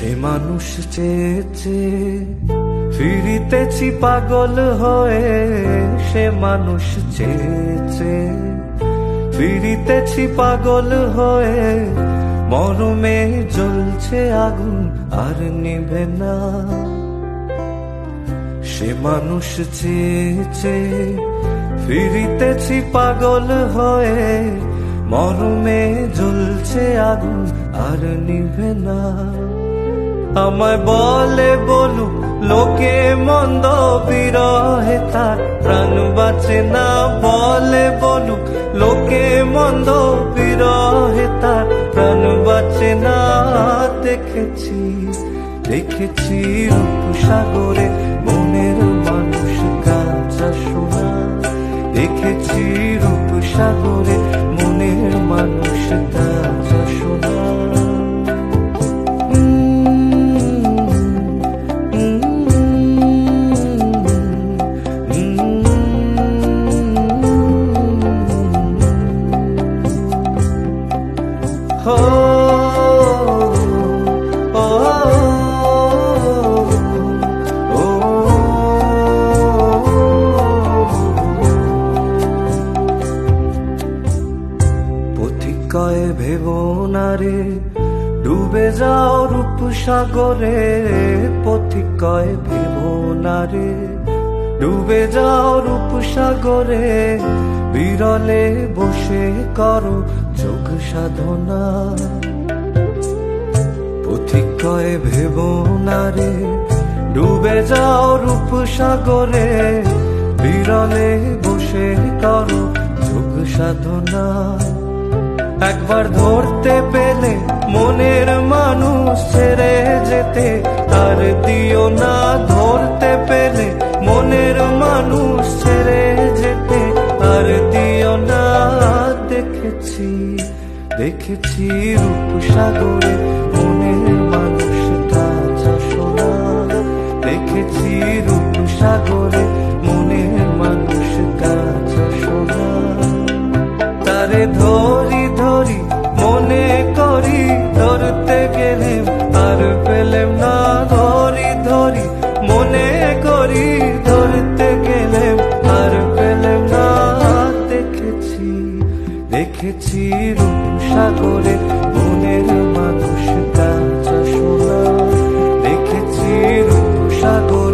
সে মানুষ চেয়েছে ফিরিতেছি পাগল হয়ে, সে মানুষ চেয়েছে ফিরিতেছি পাগল হয়ে, মরমে জ্বলছে আগুন আর নিভে না। সে মানুষ চেয়েছে ফিরিতেছি পাগল হয়ে, মরমে জ্বলছে আগুন আর নিভে না। আমায় বলে বলুক লোকে মন্দ, বিরহে তার প্রাণ বাঁচে না। বলে বলুক লোকে মন্দ, বিরহে তার প্রাণ বাঁচে না। দেখেছি দেখেছি রূপসাগরে মনের মানুষ কাঁচা সোনা। দেখেছি রূপসাগরে মনের মানুষ কাঁচা সোনা। পথিকয়ে ভেবো না রে ডুবে যাও রূপসাগরে। পথিকয়ে ভেবো না রে ডুবে যাও রূপসাগরে, বিরলে বসে করো যোগ সাধনা। পথিকয়ে ভেবো না রে ডুবে যাও রূপসাগরে, বিরলে বসে করো যোগ সাধনা। একবার ধরতে পেলে মনের মানুষ ছেড়ে যেতে আর দিও না। ধরতে পেলে মনের মানুষ ছেড়ে যেতে আর দিও না। দেখেছি দেখেছি রূপসাগরে মনের মানুষ কাঁচা সোনা। দেখেছি রূপসাগরে মনের মানুষ কাঁচা সোনা। তারে ধরি ধরি মনে করি, ধরতে গেলে আর পেলেম না। ধরি ধরি মনে করি, ধরতে গেলে আর পেলেম না। দেখেছি দেখেছি রূপসাগরে মনের মানুষ কাঁচা সোনা। দেখেছি রূপসাগরে